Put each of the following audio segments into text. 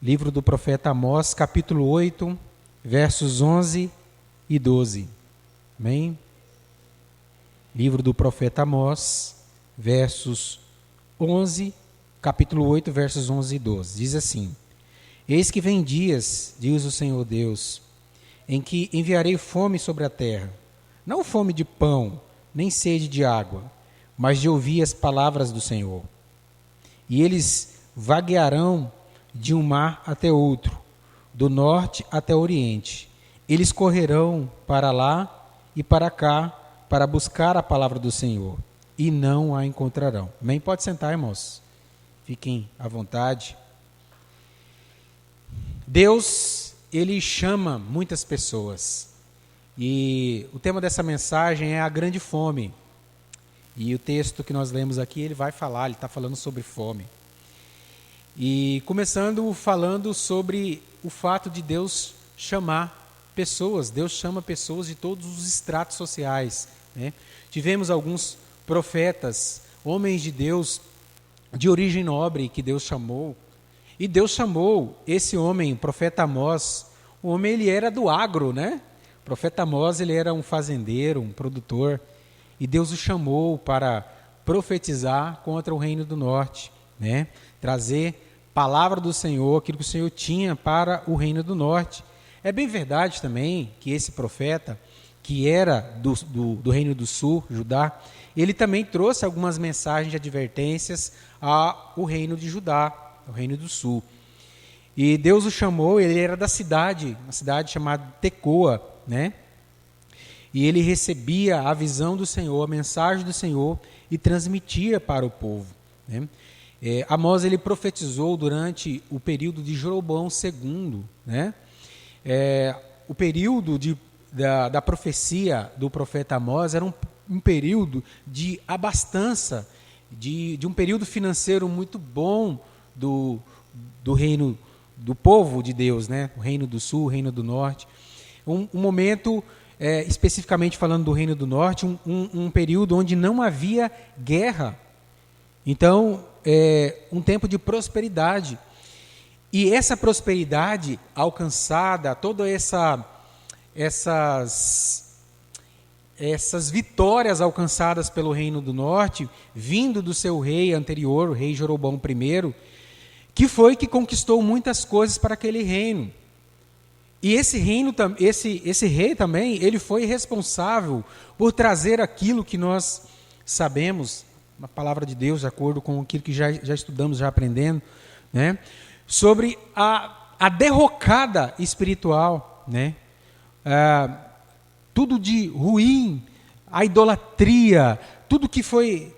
Livro do profeta Amós, capítulo 8, versos 11 e 12. Amém? Livro do profeta Amós, capítulo 8, versos 11 e 12. Diz assim: Eis que vem dias, diz o Senhor Deus, em que enviarei fome sobre a terra, não fome de pão, nem sede de água, mas de ouvir as palavras do Senhor. E eles vaguearão de um mar até outro, do norte até o oriente. Eles correrão para lá e para cá, para buscar a palavra do Senhor, e não a encontrarão. Amém? Pode sentar, irmãos. Fiquem à vontade. Deus, Ele chama muitas pessoas. E o tema dessa mensagem é a grande fome. E o texto que nós lemos aqui, ele está falando sobre fome. E começando falando sobre o fato de Deus chamar pessoas. Deus chama pessoas de todos os estratos sociais, né? Tivemos alguns profetas, homens de Deus, de origem nobre, que Deus chamou. E Deus chamou esse homem, o profeta Amós. O homem, ele era do agro, né? O profeta Amós, ele era um fazendeiro, um produtor. E Deus o chamou para profetizar contra o reino do norte, né? Trazer palavra do Senhor, aquilo que o Senhor tinha para o reino do norte. É bem verdade também que esse profeta, que era do reino do sul, Judá, ele também trouxe algumas mensagens de advertências ao reino de Judá, ao reino do sul. E Deus o chamou, ele era da cidade, uma cidade chamada Tecoa, né? E ele recebia a visão do Senhor, a mensagem do Senhor e transmitia para o povo, né? Amós, ele profetizou durante o período de Jeroboão II, né? O período da profecia do profeta Amós era um período de abastança, de um período financeiro muito bom do reino, do povo de Deus, né? O reino do sul, o reino do norte. Um momento, especificamente falando do reino do norte, um período onde não havia guerra. Então, um tempo de prosperidade. E essa prosperidade alcançada, todas essas vitórias alcançadas pelo reino do norte, vindo do seu rei anterior, o rei Jeroboão I, que foi que conquistou muitas coisas para aquele reino. E esse rei também, ele foi responsável por trazer aquilo que nós sabemos, na palavra de Deus, de acordo com aquilo que já estudamos, já aprendendo, né? Sobre a derrocada espiritual, né? Tudo de ruim, a idolatria, tudo que foi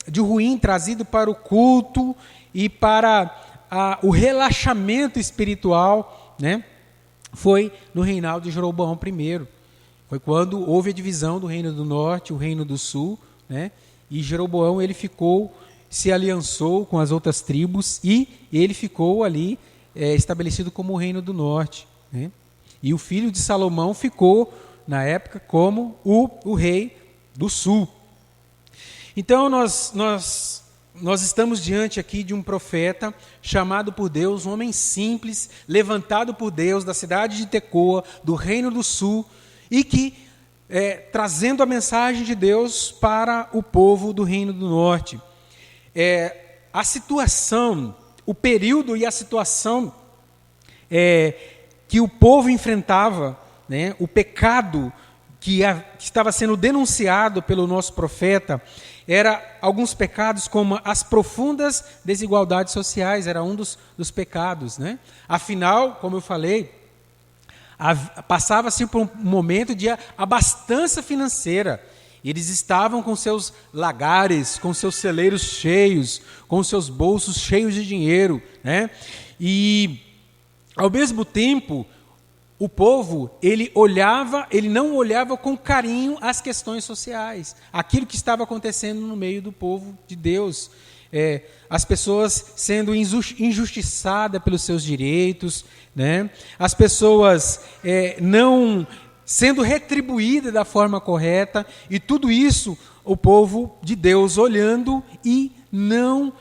de ruim trazido para o culto e para o relaxamento espiritual, né? Foi no reinado de Jeroboão I. Foi quando houve a divisão do reino do norte e o reino do sul, né? E Jeroboão, ele se aliançou com as outras tribos e ele ficou ali estabelecido como o reino do norte, né? E o filho de Salomão ficou, na época, como o rei do sul. Então, nós estamos diante aqui de um profeta chamado por Deus, um homem simples, levantado por Deus, da cidade de Tecoa, do reino do sul, e que trazendo a mensagem de Deus para o povo do reino do norte. A situação, o período e a situação que o povo enfrentava, né, o pecado que estava sendo denunciado pelo nosso profeta, era alguns pecados como as profundas desigualdades sociais, era um dos pecados, né? Afinal, como eu falei, passava-se por um momento de abastança financeira. Eles estavam com seus lagares, com seus celeiros cheios, com seus bolsos cheios de dinheiro, né? E, ao mesmo tempo, o povo, ele não olhava com carinho as questões sociais, aquilo que estava acontecendo no meio do povo de Deus. As pessoas sendo injustiçadas pelos seus direitos, né? As pessoas não sendo retribuídas da forma correta, e tudo isso o povo de Deus olhando e não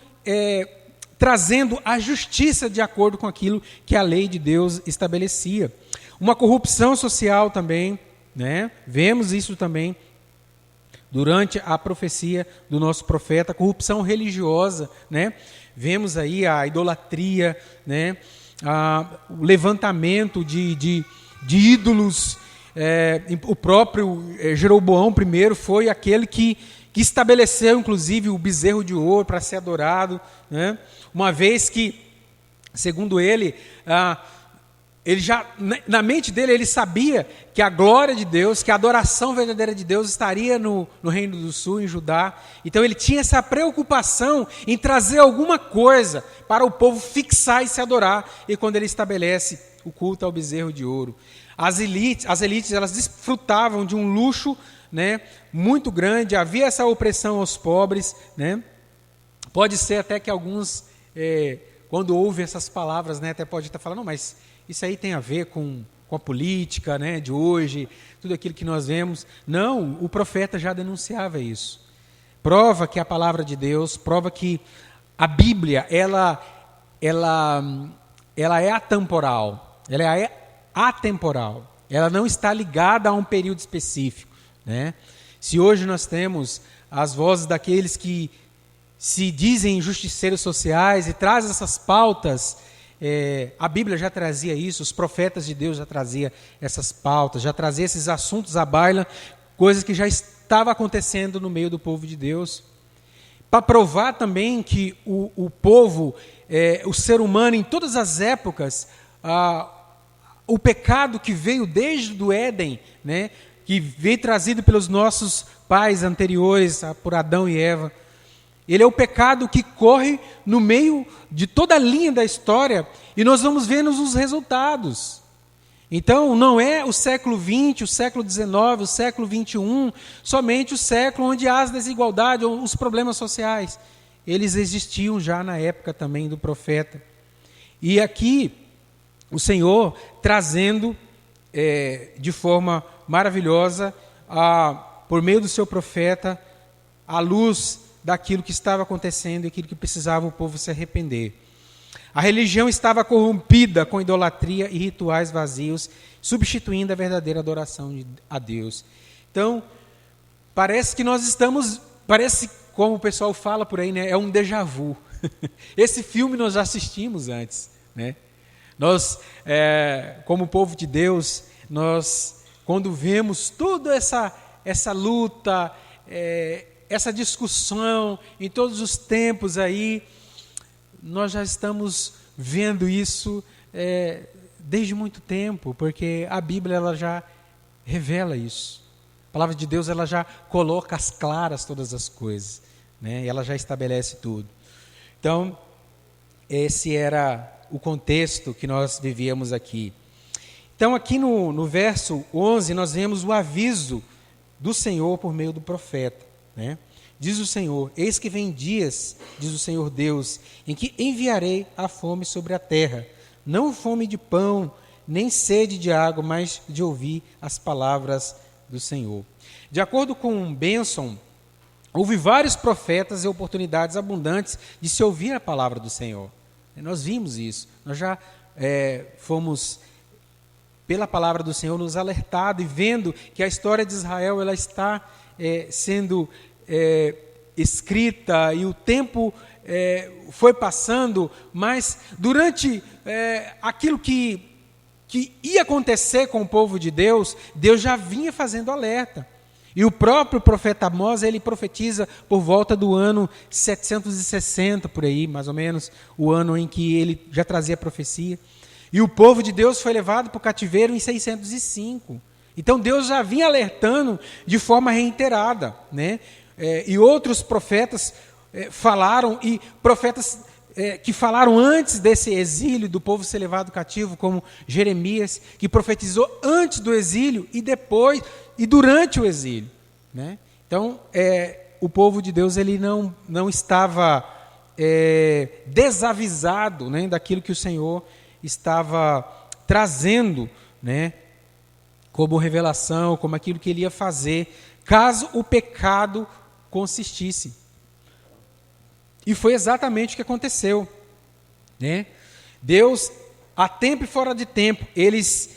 trazendo a justiça de acordo com aquilo que a lei de Deus estabelecia. Uma corrupção social também, né? Vemos isso também durante a profecia do nosso profeta, corrupção religiosa, né? Vemos aí a idolatria, né? O levantamento de ídolos. O próprio Jeroboão I foi aquele que estabeleceu, inclusive, o bezerro de ouro para ser adorado, né? Uma vez que, segundo ele já, na mente dele, ele sabia que a glória de Deus, que a adoração verdadeira de Deus estaria no Reino do Sul, em Judá. Então ele tinha essa preocupação em trazer alguma coisa para o povo fixar e se adorar. E quando ele estabelece o culto ao bezerro de ouro, as elites elas desfrutavam de um luxo, né, muito grande. Havia essa opressão aos pobres, né? Pode ser até que alguns, quando ouvem essas palavras, né, até pode estar falando, não, mas isso aí tem a ver com a política, né, de hoje, tudo aquilo que nós vemos. Não, o profeta já denunciava isso. Prova que a palavra de Deus, prova que a Bíblia, ela é atemporal. Ela é atemporal. Ela não está ligada a um período específico, né? Se hoje nós temos as vozes daqueles que se dizem justiceiros sociais e trazem essas pautas, a Bíblia já trazia isso, os profetas de Deus já traziam essas pautas, já traziam esses assuntos à baila, coisas que já estavam acontecendo no meio do povo de Deus. Para provar também que o povo, o ser humano, em todas as épocas, o pecado que veio desde o Éden, né, que veio trazido pelos nossos pais anteriores, por Adão e Eva, ele é o pecado que corre no meio de toda a linha da história e nós vamos vendo os resultados. Então, não é o século XX, o século XIX, o século XXI, somente o século onde há as desigualdades, os problemas sociais. Eles existiam já na época também do profeta. E aqui, o Senhor trazendo de forma maravilhosa, por meio do seu profeta, a luz daquilo que estava acontecendo e aquilo que precisava o povo se arrepender. A religião estava corrompida com idolatria e rituais vazios, substituindo a verdadeira adoração a Deus. Então, parece que nós estamos, como o pessoal fala por aí, né, é um déjà vu. Esse filme nós já assistimos antes, né? Nós, como povo de Deus, nós, quando vemos toda essa luta, essa discussão em todos os tempos aí, nós já estamos vendo isso desde muito tempo, porque a Bíblia ela já revela isso. A palavra de Deus ela já coloca às claras todas as coisas, né? E ela já estabelece tudo. Então, esse era o contexto que nós vivíamos aqui. Então, aqui no verso 11, nós vemos o aviso do Senhor por meio do profeta, né? Diz o Senhor: eis que vem dias, diz o Senhor Deus, em que enviarei a fome sobre a terra, não fome de pão, nem sede de água, mas de ouvir as palavras do Senhor. De acordo com Benson, houve vários profetas e oportunidades abundantes de se ouvir a palavra do Senhor. Nós vimos isso, nós já fomos, pela palavra do Senhor, nos alertados e vendo que a história de Israel ela está sendo escrita e o tempo foi passando, mas durante aquilo que ia acontecer com o povo de Deus, Deus já vinha fazendo alerta. E o próprio profeta Amós, ele profetiza por volta do ano 760, por aí, mais ou menos, o ano em que ele já trazia a profecia. E o povo de Deus foi levado para o cativeiro em 605. Então Deus já vinha alertando de forma reiterada, né? E outros profetas falaram, e profetas que falaram antes desse exílio, do povo ser levado cativo, como Jeremias, que profetizou antes do exílio e depois e durante o exílio, né? Então, o povo de Deus ele não estava desavisado, né, daquilo que o Senhor estava trazendo, né, como revelação, como aquilo que ele ia fazer, caso o pecado consistisse. E foi exatamente o que aconteceu. né? Deus, a tempo e fora de tempo, eles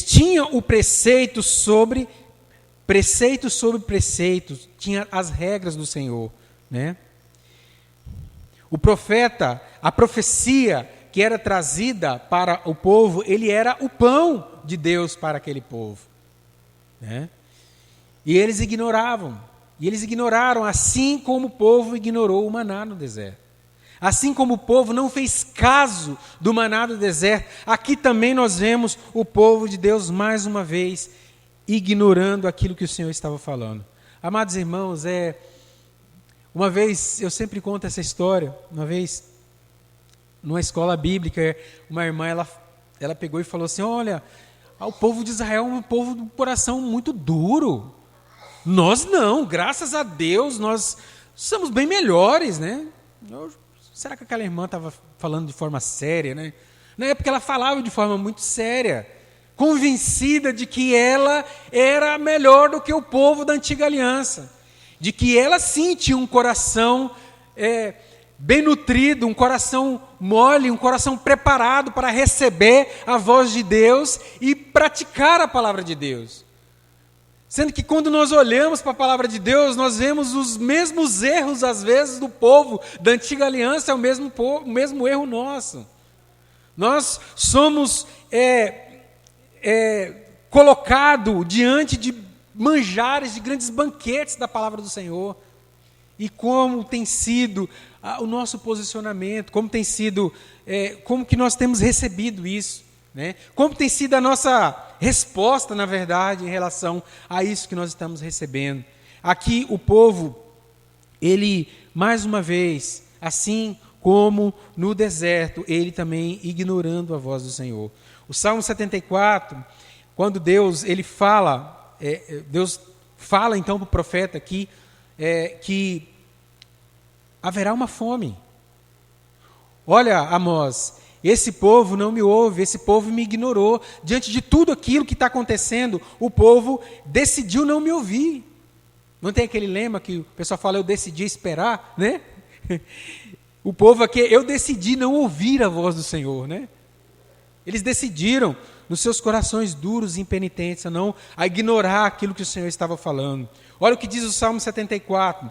tinham o preceito sobre preceitos, tinha as regras do Senhor, né? O profeta, a profecia que era trazida para o povo, ele era o pão de Deus para aquele povo, né? E eles ignoravam. E eles ignoraram, assim como o povo ignorou o maná no deserto. Assim como o povo não fez caso do maná do deserto, aqui também nós vemos o povo de Deus mais uma vez ignorando aquilo que o Senhor estava falando. Amados irmãos, uma vez, eu sempre conto essa história, uma vez, numa escola bíblica, uma irmã, ela pegou e falou assim, olha, o povo de Israel é um povo de coração muito duro. Nós não, graças a Deus, nós somos bem melhores, né? Será que aquela irmã estava falando de forma séria, né? Na época ela falava de forma muito séria, convencida de que ela era melhor do que o povo da antiga aliança, de que ela sim tinha um coração bem nutrido, um coração mole, um coração preparado para receber a voz de Deus e praticar a palavra de Deus. Sendo que quando nós olhamos para a palavra de Deus, nós vemos os mesmos erros, às vezes, do povo da antiga aliança, é o mesmo erro nosso. Nós somos colocados diante de manjares, de grandes banquetes da palavra do Senhor. E como tem sido o nosso posicionamento, como que nós temos recebido isso, né? Como tem sido a nossa resposta, na verdade, em relação a isso que nós estamos recebendo. Aqui o povo, ele, mais uma vez, assim como no deserto, ele também ignorando a voz do Senhor. O Salmo 74, quando Deus fala então para o profeta aqui, que haverá uma fome. Olha, Amós, esse povo não me ouve, esse povo me ignorou. Diante de tudo aquilo que está acontecendo, o povo decidiu não me ouvir. Não tem aquele lema que o pessoal fala, eu decidi esperar, né? O povo aqui, eu decidi não ouvir a voz do Senhor, né? Eles decidiram, nos seus corações duros e impenitentes, a ignorar aquilo que o Senhor estava falando. Olha o que diz o Salmo 74.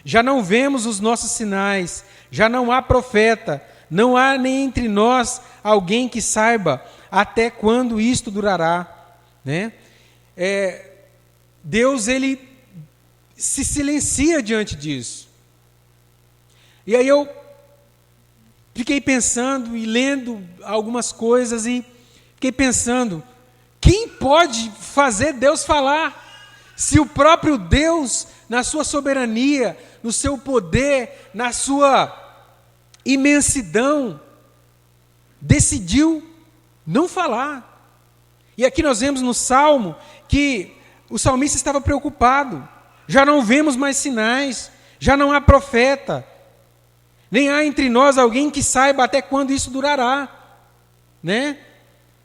Já não vemos os nossos sinais, já não há profeta, não há nem entre nós alguém que saiba até quando isto durará, né? Deus, ele se silencia diante disso. E aí eu fiquei pensando e lendo algumas coisas e fiquei pensando, quem pode fazer Deus falar? Se o próprio Deus, na sua soberania, no seu poder, na sua imensidão, decidiu não falar. E aqui nós vemos no Salmo que o salmista estava preocupado. Já não vemos mais sinais, já não há profeta, nem há entre nós alguém que saiba até quando isso durará, né?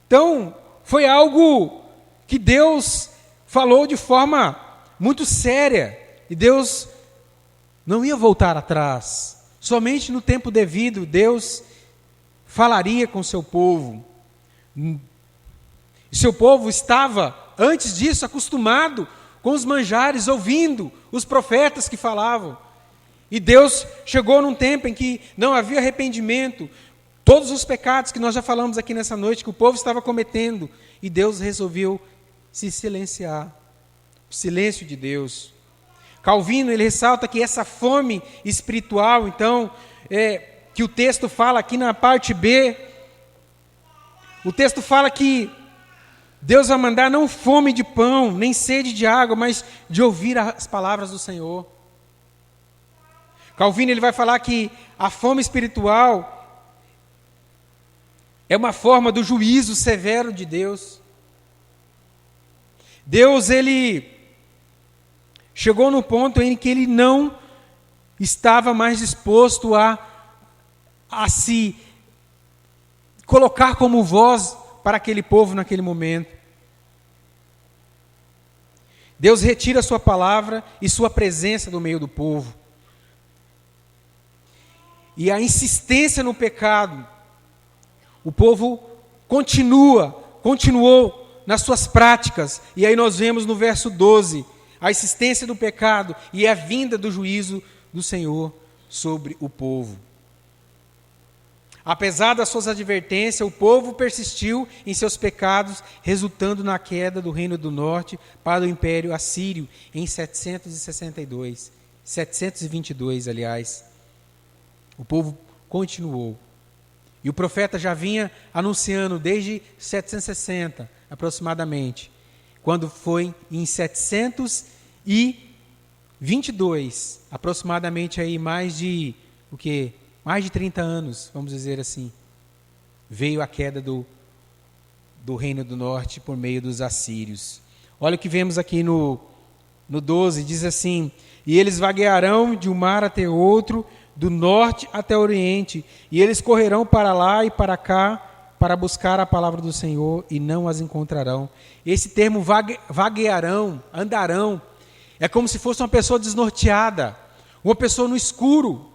Então, foi algo que Deus falou de forma muito séria, e Deus não ia voltar atrás. Somente no tempo devido, Deus falaria com o seu povo. E seu povo estava, antes disso, acostumado com os manjares, ouvindo os profetas que falavam. E Deus chegou num tempo em que não havia arrependimento. Todos os pecados que nós já falamos aqui nessa noite, que o povo estava cometendo. E Deus resolveu se silenciar. O silêncio de Deus. Calvino, ele ressalta que essa fome espiritual, então, que o texto fala aqui na parte B, o texto fala que Deus vai mandar não fome de pão, nem sede de água, mas de ouvir as palavras do Senhor. Calvino, ele vai falar que a fome espiritual é uma forma do juízo severo de Deus. Deus, ele chegou no ponto em que ele não estava mais disposto a se colocar como voz para aquele povo naquele momento. Deus retira a sua palavra e sua presença do meio do povo. E a insistência no pecado o povo continuou nas suas práticas. E aí nós vemos no verso 12 a existência do pecado e a vinda do juízo do Senhor sobre o povo. Apesar das suas advertências, o povo persistiu em seus pecados, resultando na queda do Reino do Norte para o Império Assírio em 722, aliás. O povo continuou. E o profeta já vinha anunciando desde 760, aproximadamente, quando foi em 722, aproximadamente aí mais de 30 anos, vamos dizer assim, veio a queda do Reino do Norte por meio dos assírios. Olha o que vemos aqui no 12, diz assim: e eles vaguearão de um mar até outro, do norte até o oriente, e eles correrão para lá e para cá, para buscar a palavra do Senhor, e não as encontrarão. Esse termo vaguearão, andarão, é como se fosse uma pessoa desnorteada, uma pessoa no escuro.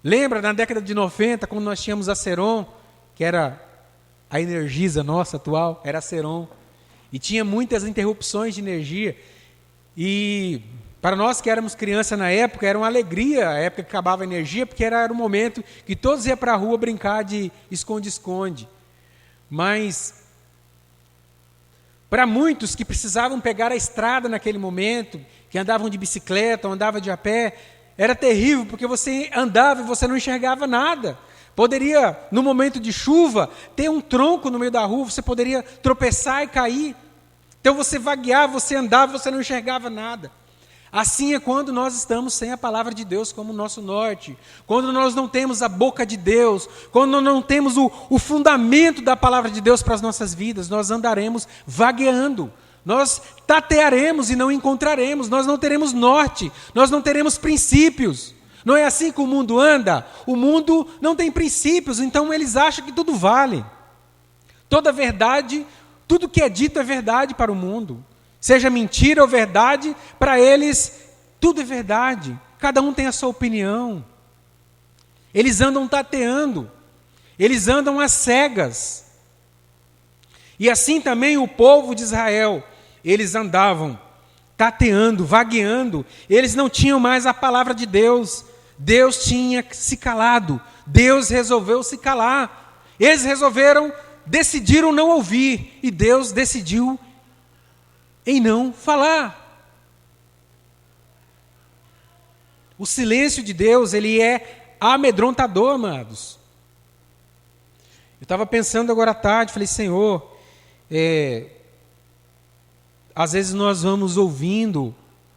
Lembra, na década de 90, quando nós tínhamos a Seron, que era a Energisa nossa atual, era a Seron, e tinha muitas interrupções de energia, e para nós que éramos crianças na época, era uma alegria a época que acabava a energia, porque era o momento que todos iam para a rua brincar de esconde-esconde. Mas, para muitos que precisavam pegar a estrada naquele momento, que andavam de bicicleta ou andavam de a pé, era terrível, porque você andava e você não enxergava nada. Poderia, no momento de chuva, ter um tronco no meio da rua, você poderia tropeçar e cair. Então você vagueava, você andava, você não enxergava nada. Assim é quando nós estamos sem a palavra de Deus como nosso norte, quando nós não temos a boca de Deus, quando nós não temos o fundamento da palavra de Deus para as nossas vidas, nós andaremos vagueando, nós tatearemos e não encontraremos, nós não teremos norte, nós não teremos princípios. Não é assim que o mundo anda? O mundo não tem princípios, então eles acham que tudo vale. Toda verdade, tudo que é dito é verdade para o mundo. Seja mentira ou verdade, para eles tudo é verdade. Cada um tem a sua opinião. Eles andam tateando. Eles andam às cegas. E assim também o povo de Israel. Eles andavam tateando, vagueando. Eles não tinham mais a palavra de Deus. Deus tinha se calado. Deus resolveu se calar. Eles decidiram não ouvir. E Deus decidiu em não falar. O silêncio de Deus, ele é amedrontador, amados. Eu estava pensando agora à tarde, falei, Senhor, às vezes nós vamos ouvindo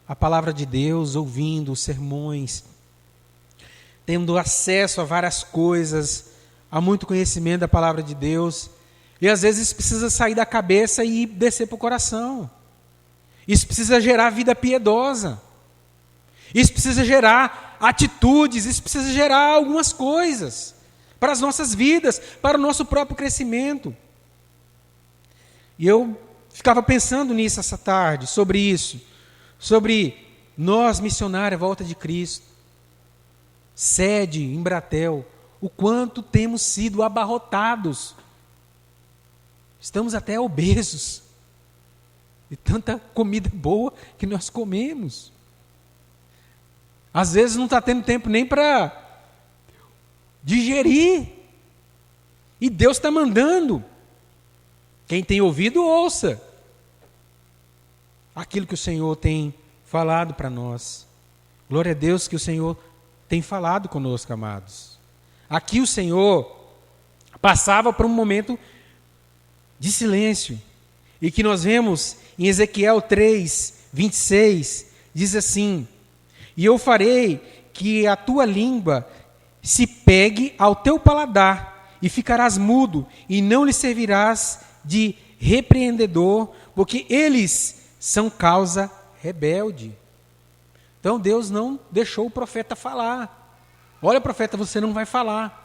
a palavra de Deus, ouvindo os sermões, tendo acesso a várias coisas, a muito conhecimento da palavra de Deus, e às vezes precisa sair da cabeça e descer para o coração. Isso precisa gerar vida piedosa. Isso precisa gerar atitudes, isso precisa gerar algumas coisas para as nossas vidas, para o nosso próprio crescimento. E eu ficava pensando nisso essa tarde, sobre isso, sobre nós, missionários, à volta de Cristo, sede, Embratel, o quanto temos sido abarrotados. Estamos até obesos. E tanta comida boa que nós comemos. Às vezes não está tendo tempo nem para digerir. E Deus está mandando. Quem tem ouvido, ouça aquilo que o Senhor tem falado para nós. Glória a Deus que o Senhor tem falado conosco, amados. Aqui o Senhor passava por um momento de silêncio. E que nós vemos em Ezequiel 3, 26, diz assim: e eu farei que a tua língua se pegue ao teu paladar, e ficarás mudo, e não lhe servirás de repreendedor, porque eles são causa rebelde. Então Deus não deixou o profeta falar. Olha, profeta, você não vai falar.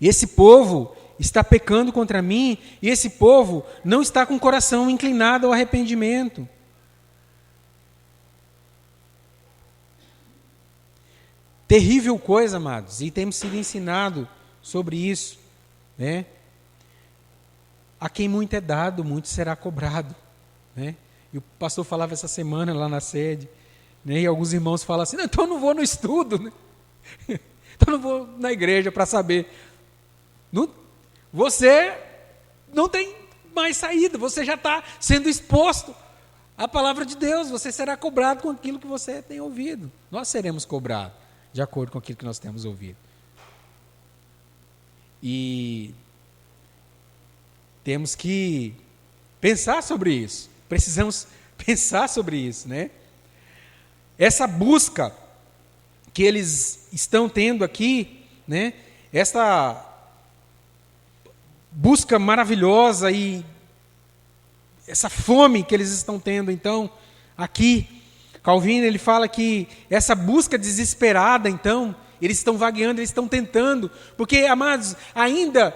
E esse povo está pecando contra mim, e esse povo não está com o coração inclinado ao arrependimento. Terrível coisa, amados, e temos sido ensinados sobre isso. né? A quem muito é dado, muito será cobrado, né? E o pastor falava essa semana lá na sede, né? E alguns irmãos falam assim, não, então eu não vou no estudo, né? Então eu não vou na igreja para saber. Não, você não tem mais saída, você já está sendo exposto à palavra de Deus, você será cobrado com aquilo que você tem ouvido. Nós seremos cobrados de acordo com aquilo que nós temos ouvido. E temos que pensar sobre isso. Precisamos pensar sobre isso, né? Essa busca que eles estão tendo aqui, né? Essa busca maravilhosa e essa fome que eles estão tendo, então, aqui, Calvino, ele fala que essa busca desesperada, então, eles estão vagueando, eles estão tentando, porque, amados, ainda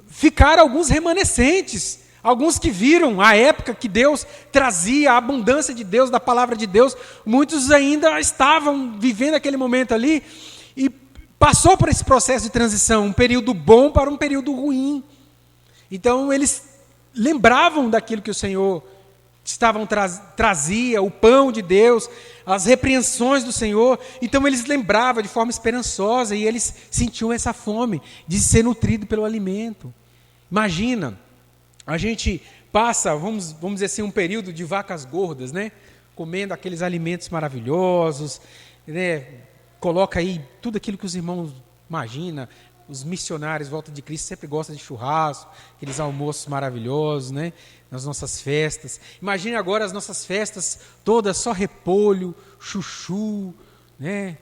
ficaram alguns remanescentes, alguns que viram a época que Deus trazia, a abundância de Deus, da palavra de Deus, muitos ainda estavam vivendo aquele momento ali, e passou por esse processo de transição, um período bom para um período ruim. Então, eles lembravam daquilo que o Senhor trazia, o pão de Deus, as repreensões do Senhor. Então, eles lembravam de forma esperançosa e eles sentiam essa fome de ser nutrido pelo alimento. Imagina, a gente passa, vamos dizer assim, um período de vacas gordas, né? Comendo aqueles alimentos maravilhosos, né? Coloca aí tudo aquilo que os irmãos imaginam. Os missionários, volta de Cristo, sempre gostam de churrasco, aqueles almoços maravilhosos, né? Nas nossas festas. Imagine agora as nossas festas todas, só repolho, chuchu, né?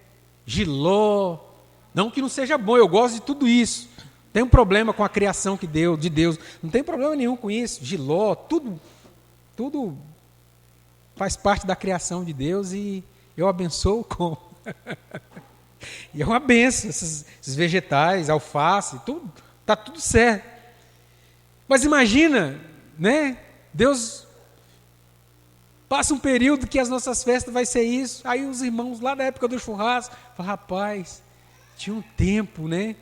Jiló. Não que não seja bom, eu gosto de tudo isso. Tem um problema com a criação de Deus. Não tem problema nenhum com isso. Jiló, tudo faz parte da criação de Deus e eu abençoo com. E é uma benção, esses vegetais, alface, tudo, está tudo certo. Mas imagina, né? Deus passa um período que as nossas festas vai ser isso. Aí os irmãos lá da época do churrasco falam, rapaz, tinha um tempo, né?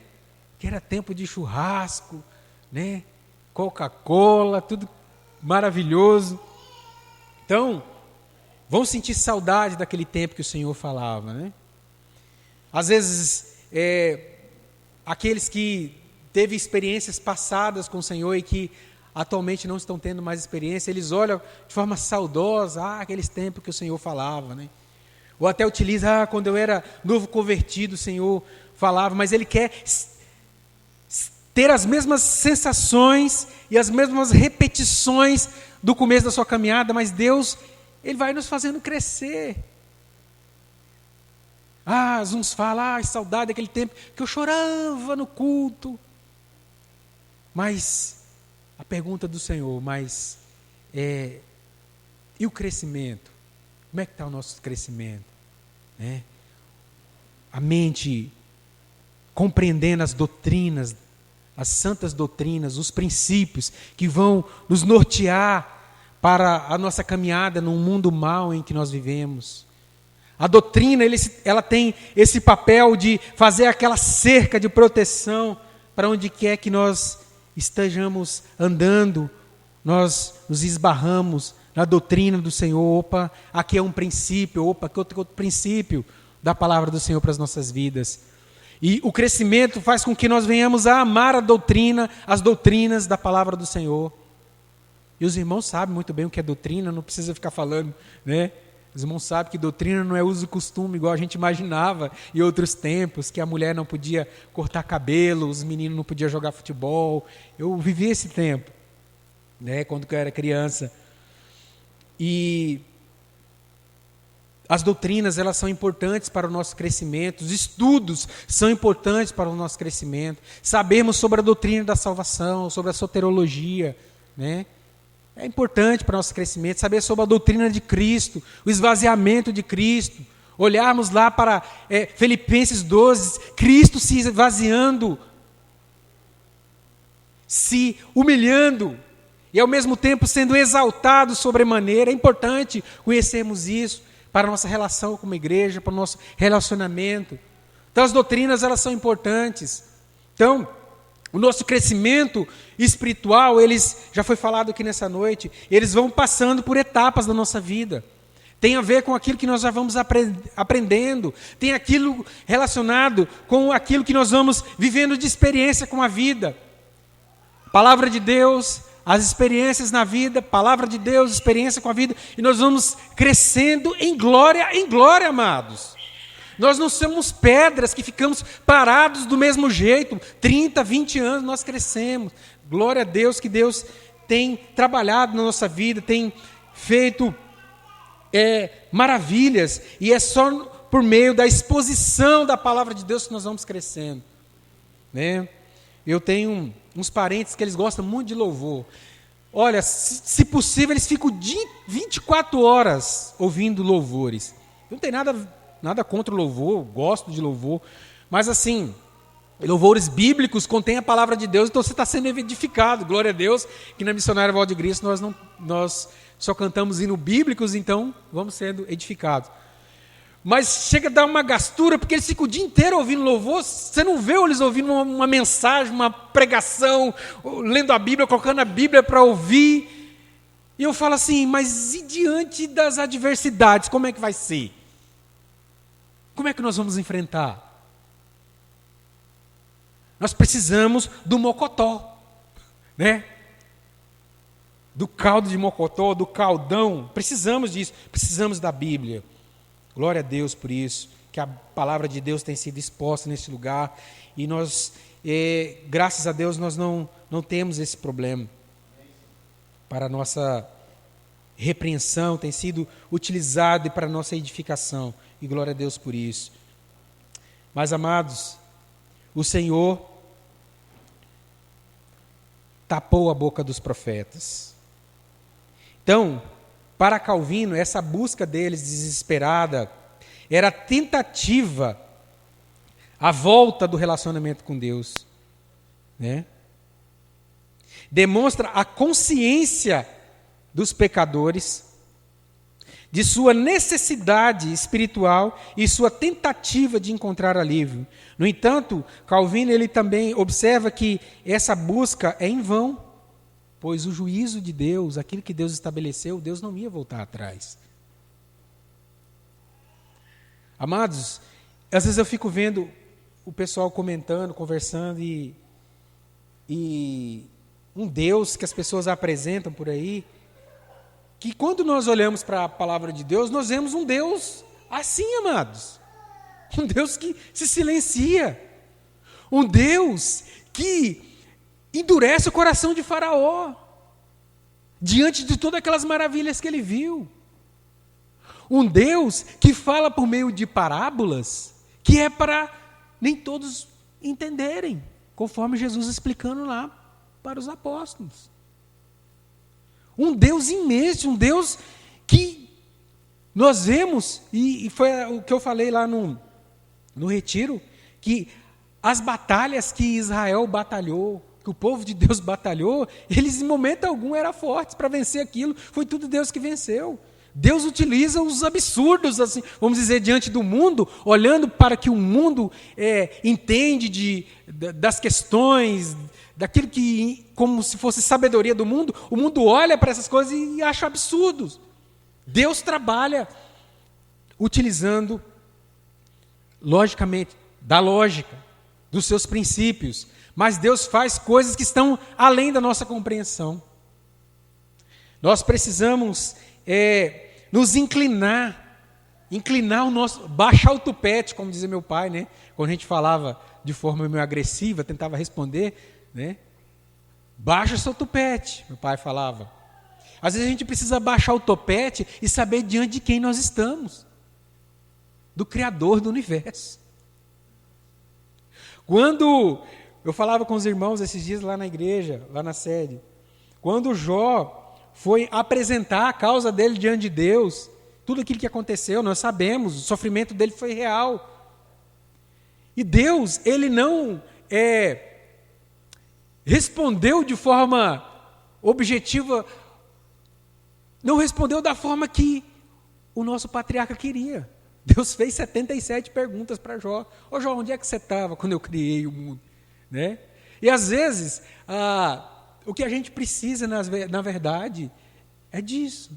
Que era tempo de churrasco, né? Coca-Cola, tudo maravilhoso. Então, vão sentir saudade daquele tempo que o Senhor falava, né? Às vezes, aqueles que teve experiências passadas com o Senhor e que atualmente não estão tendo mais experiência, eles olham de forma saudosa, aqueles tempos que o Senhor falava, né? Ou até utiliza, quando eu era novo convertido, o Senhor falava, mas ele quer ter as mesmas sensações e as mesmas repetições do começo da sua caminhada, mas Deus, Ele vai nos fazendo crescer. Uns falam, saudade daquele tempo que eu chorava no culto. Mas a pergunta do Senhor, e o crescimento? Como é que está o nosso crescimento? A mente compreendendo as doutrinas, as santas doutrinas, os princípios que vão nos nortear para a nossa caminhada num mundo mau em que nós vivemos. A doutrina, ela tem esse papel de fazer aquela cerca de proteção para onde quer que nós estejamos andando, nós nos esbarramos na doutrina do Senhor. Opa, aqui é um princípio, aqui é outro princípio da palavra do Senhor para as nossas vidas. E o crescimento faz com que nós venhamos a amar a doutrina, as doutrinas da palavra do Senhor. E os irmãos sabem muito bem o que é doutrina, não precisa ficar falando, né? Os irmãos sabem que doutrina não é uso e costume, igual a gente imaginava em outros tempos, que a mulher não podia cortar cabelo, os meninos não podiam jogar futebol. Eu vivi esse tempo, né, quando eu era criança. E as doutrinas, elas são importantes para o nosso crescimento, os estudos são importantes para o nosso crescimento. Sabermos sobre a doutrina da salvação, sobre a soteriologia, né? É importante para o nosso crescimento, saber sobre a doutrina de Cristo, o esvaziamento de Cristo. Olharmos lá para Filipenses 12, Cristo se esvaziando, se humilhando, e ao mesmo tempo sendo exaltado sobremaneira. É importante conhecermos isso para a nossa relação como igreja, para o nosso relacionamento. Então as doutrinas, elas são importantes. Então, O nosso crescimento espiritual, já foi falado aqui nessa noite, eles vão passando por etapas da nossa vida. Tem a ver com aquilo que nós já vamos aprendendo, tem aquilo relacionado com aquilo que nós vamos vivendo de experiência com a vida. Palavra de Deus, as experiências na vida, palavra de Deus, experiência com a vida, e nós vamos crescendo em glória, amados. Nós não somos pedras que ficamos parados do mesmo jeito, 30, 20 anos nós crescemos. Glória a Deus que Deus tem trabalhado na nossa vida, tem feito maravilhas, e é só por meio da exposição da palavra de Deus que nós vamos crescendo, né? Eu tenho uns parentes que eles gostam muito de louvor. Olha, se possível, eles ficam 24 horas ouvindo louvores. Não tem nada contra o louvor, gosto de louvor, mas assim, louvores bíblicos contêm a palavra de Deus, então você está sendo edificado. Glória a Deus que na Missionária Valde Cristo nós só cantamos hino bíblicos, então vamos sendo edificados. Mas chega a dar uma gastura, porque eles ficam o dia inteiro ouvindo louvor, você não vê eles ouvindo uma mensagem, uma pregação, lendo a Bíblia, colocando a Bíblia para ouvir. E eu falo assim, mas e diante das adversidades, como é que vai ser? Como é que nós vamos enfrentar? Nós precisamos do mocotó, né? Do caldo de mocotó, do caldão, precisamos disso, precisamos da Bíblia. Glória a Deus por isso, que a palavra de Deus tem sido exposta nesse lugar, e nós, graças a Deus, nós não temos esse problema. Para a nossa repreensão, tem sido utilizado e para a nossa edificação, e glória a Deus por isso. Mas, amados, o Senhor tapou a boca dos profetas. Então, para Calvino, essa busca deles desesperada era a tentativa, a volta do relacionamento com Deus, né? Demonstra a consciência dos pecadores, de sua necessidade espiritual e sua tentativa de encontrar alívio. No entanto, Calvino ele também observa que essa busca é em vão, pois o juízo de Deus, aquilo que Deus estabeleceu, Deus não ia voltar atrás. Amados, às vezes eu fico vendo o pessoal comentando, conversando, e um Deus que as pessoas apresentam por aí, que quando nós olhamos para a palavra de Deus, nós vemos um Deus assim, amados. Um Deus que se silencia. Um Deus que endurece o coração de Faraó, diante de todas aquelas maravilhas que ele viu. Um Deus que fala por meio de parábolas, que é para nem todos entenderem, conforme Jesus explicando lá para os apóstolos. Um Deus imenso, um Deus que nós vemos, e foi o que eu falei lá no retiro, que as batalhas que Israel batalhou, que o povo de Deus batalhou, eles em momento algum eram fortes para vencer aquilo, foi tudo Deus que venceu. Deus utiliza os absurdos, assim, vamos dizer, diante do mundo, olhando para que o mundo entende das questões, daquilo que, como se fosse sabedoria do mundo, o mundo olha para essas coisas e acha absurdos. Deus trabalha utilizando, logicamente, da lógica, dos seus princípios, mas Deus faz coisas que estão além da nossa compreensão. Nós precisamos nos inclinar o nosso, baixar o tupete, como dizia meu pai, né? Quando a gente falava de forma meio agressiva, tentava responder, né? Baixa o seu tupete, meu pai falava. Às vezes a gente precisa baixar o topete e saber diante de quem nós estamos, do Criador do universo. Quando eu falava com os irmãos esses dias lá na igreja, lá na sede, quando Jó foi apresentar a causa dele diante de Deus, tudo aquilo que aconteceu, nós sabemos, o sofrimento dele foi real. E Deus, ele não respondeu de forma objetiva, não respondeu da forma que o nosso patriarca queria. Deus fez 77 perguntas para Jó. Ô Jó, onde é que você estava quando eu criei o mundo? Né? E às vezes, o que a gente precisa, na verdade, é disso.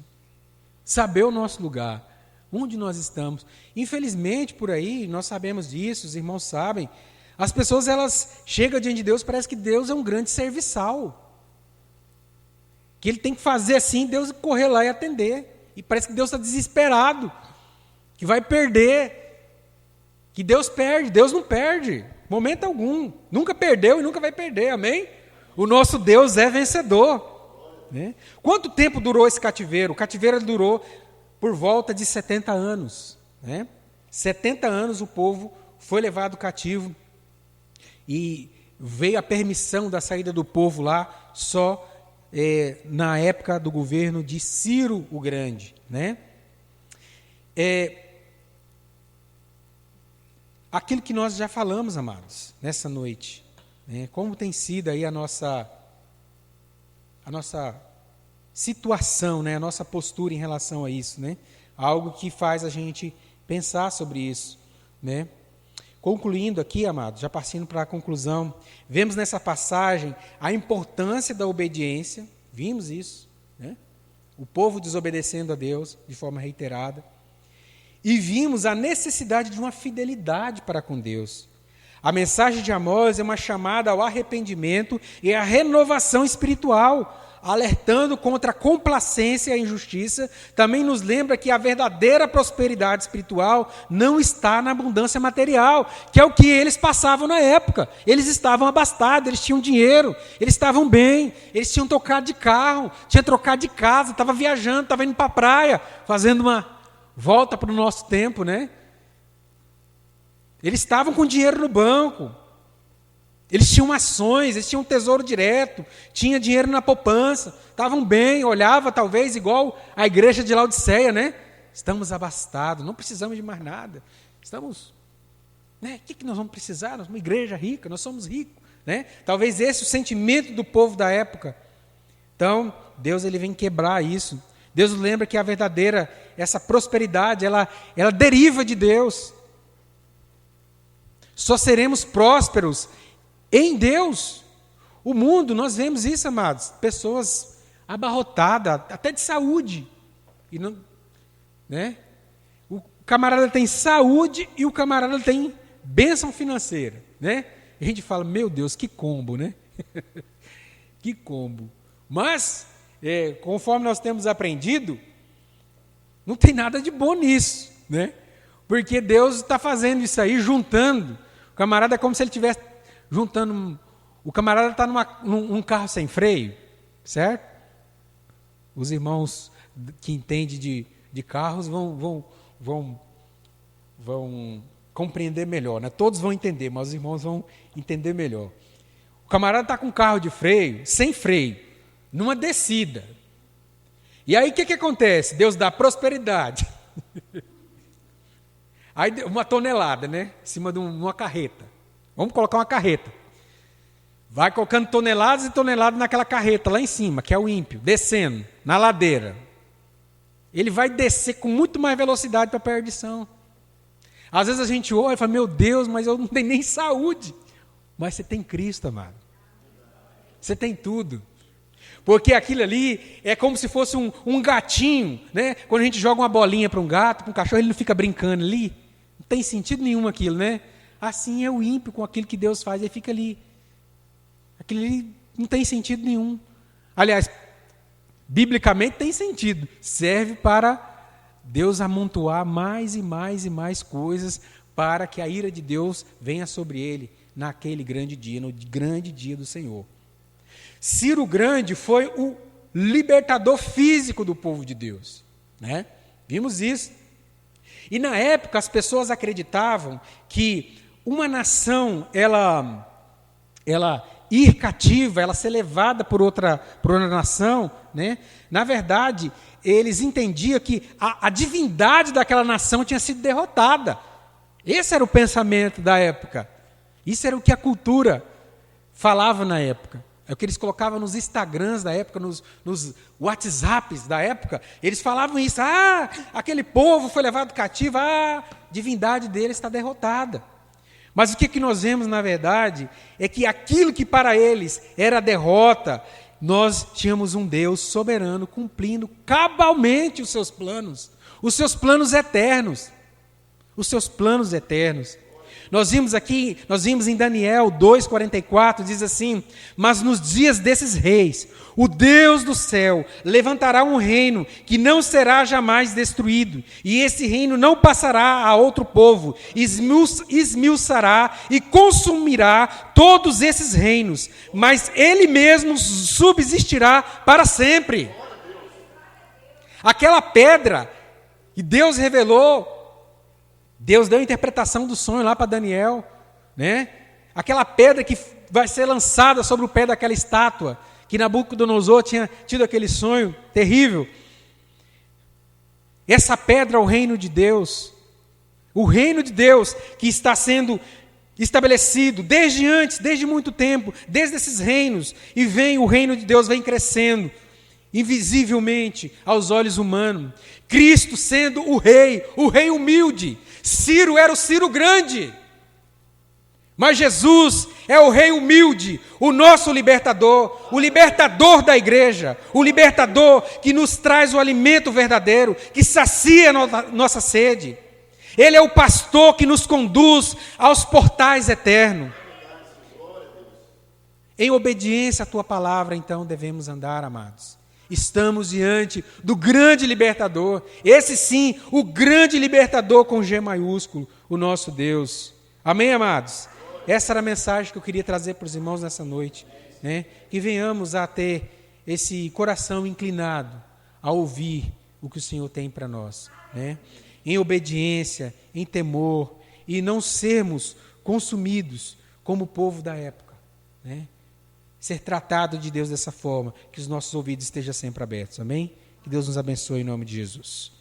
Saber o nosso lugar, onde nós estamos. Infelizmente, por aí, nós sabemos disso, os irmãos sabem, as pessoas, elas chegam diante de Deus, parece que Deus é um grande serviçal. Que ele tem que fazer assim, Deus correr lá e atender. E parece que Deus está desesperado, que vai perder, que Deus perde. Deus não perde, momento algum. Nunca perdeu e nunca vai perder, amém? O nosso Deus é vencedor. Né? Quanto tempo durou esse cativeiro? O cativeiro durou por volta de 70 anos. Né? 70 anos o povo foi levado cativo e veio a permissão da saída do povo lá só na época do governo de Ciro o Grande. Né? Aquilo que nós já falamos, amados, nessa noite. Né? Como tem sido aí a nossa situação, né? A nossa postura em relação a isso, né? Algo que faz a gente pensar sobre isso, né? Concluindo aqui, amados, já partindo para a conclusão, vemos nessa passagem a importância da obediência, vimos isso, né? O povo desobedecendo a Deus de forma reiterada, e vimos a necessidade de uma fidelidade para com Deus. A mensagem de Amós é uma chamada ao arrependimento e à renovação espiritual, alertando contra a complacência e a injustiça. Também nos lembra que a verdadeira prosperidade espiritual não está na abundância material, que é o que eles passavam na época. Eles estavam abastados, eles tinham dinheiro, eles estavam bem, eles tinham trocado de carro, tinham trocado de casa, estavam viajando, estavam indo para a praia, fazendo uma volta para o nosso tempo, né? Eles estavam com dinheiro no banco, eles tinham ações, eles tinham um tesouro direto, tinha dinheiro na poupança, estavam bem, olhava talvez igual a igreja de Laodiceia, né? Estamos abastados, não precisamos de mais nada. Estamos, né? O que nós vamos precisar? Nós somos uma igreja rica, nós somos ricos, né? Talvez esse é o sentimento do povo da época. Então, Deus ele vem quebrar isso. Deus nos lembra que a verdadeira, essa prosperidade, ela deriva de Deus. Só seremos prósperos em Deus. O mundo, nós vemos isso, amados, pessoas abarrotadas, até de saúde. E não, né? O camarada tem saúde e o camarada tem bênção financeira. Né? E a gente fala, meu Deus, que combo, né? Que combo. Mas, conforme nós temos aprendido, não tem nada de bom nisso. Né? Porque Deus está fazendo isso aí, juntando. O camarada é como se ele estivesse juntando. O camarada está num carro sem freio, certo? Os irmãos que entendem de carros vão compreender melhor, né? Todos vão entender, mas os irmãos vão entender melhor. O camarada está com um carro de freio, sem freio, numa descida. E aí o que acontece? Deus dá prosperidade. Aí uma tonelada, né? Em cima de uma carreta. Vamos colocar uma carreta. Vai colocando toneladas e toneladas naquela carreta lá em cima, que é o ímpio, descendo na ladeira. Ele vai descer com muito mais velocidade para a perdição. Às vezes a gente olha e fala, meu Deus, mas eu não tenho nem saúde. Mas você tem Cristo, amado. Você tem tudo. Porque aquilo ali é como se fosse um gatinho, né? Quando a gente joga uma bolinha para um gato, para um cachorro, ele não fica brincando ali. Não tem sentido nenhum aquilo, né? Assim é o ímpio com aquilo que Deus faz, ele fica ali. Aquilo ali não tem sentido nenhum. Aliás, biblicamente tem sentido. Serve para Deus amontoar mais e mais e mais coisas para que a ira de Deus venha sobre ele naquele grande dia, no grande dia do Senhor. Ciro Grande foi o libertador físico do povo de Deus. Né? Vimos isso. E na época as pessoas acreditavam que uma nação, ela ir cativa, ela ser levada por outra nação, né? Na verdade, eles entendiam que a divindade daquela nação tinha sido derrotada. Esse era o pensamento da época. Isso era o que a cultura falava na época. É o que eles colocavam nos Instagrams da época, nos WhatsApps da época. Eles falavam isso. Aquele povo foi levado cativo, a divindade dele está derrotada. Mas o que nós vemos, na verdade, é que aquilo que para eles era derrota, nós tínhamos um Deus soberano cumprindo cabalmente os seus planos eternos. Os seus planos eternos. Nós vimos em Daniel 2,44, diz assim: mas nos dias desses reis, o Deus do céu levantará um reino que não será jamais destruído, e esse reino não passará a outro povo, esmiuçará e consumirá todos esses reinos, mas ele mesmo subsistirá para sempre. Aquela pedra que Deus revelou, Deus deu a interpretação do sonho lá para Daniel, né? Aquela pedra que vai ser lançada sobre o pé daquela estátua, que Nabucodonosor tinha tido aquele sonho terrível. Essa pedra é o reino de Deus. O reino de Deus que está sendo estabelecido desde muito tempo, desde esses reinos. E o reino de Deus vem crescendo, invisivelmente aos olhos humanos. Cristo sendo o rei humilde. Ciro era o Ciro grande, mas Jesus é o rei humilde, o nosso libertador, o libertador da igreja, o libertador que nos traz o alimento verdadeiro, que sacia nossa sede. Ele é o pastor que nos conduz aos portais eternos. Em obediência à tua palavra, então, devemos andar, amados. Estamos diante do grande libertador, esse sim, o grande libertador com G maiúsculo, o nosso Deus. Amém, amados? Essa era a mensagem que eu queria trazer para os irmãos nessa noite, né? Que venhamos a ter esse coração inclinado a ouvir o que o Senhor tem para nós, né? Em obediência, em temor, e não sermos consumidos como o povo da época, né? Ser tratado de Deus dessa forma, que os nossos ouvidos estejam sempre abertos, amém? Que Deus nos abençoe em nome de Jesus.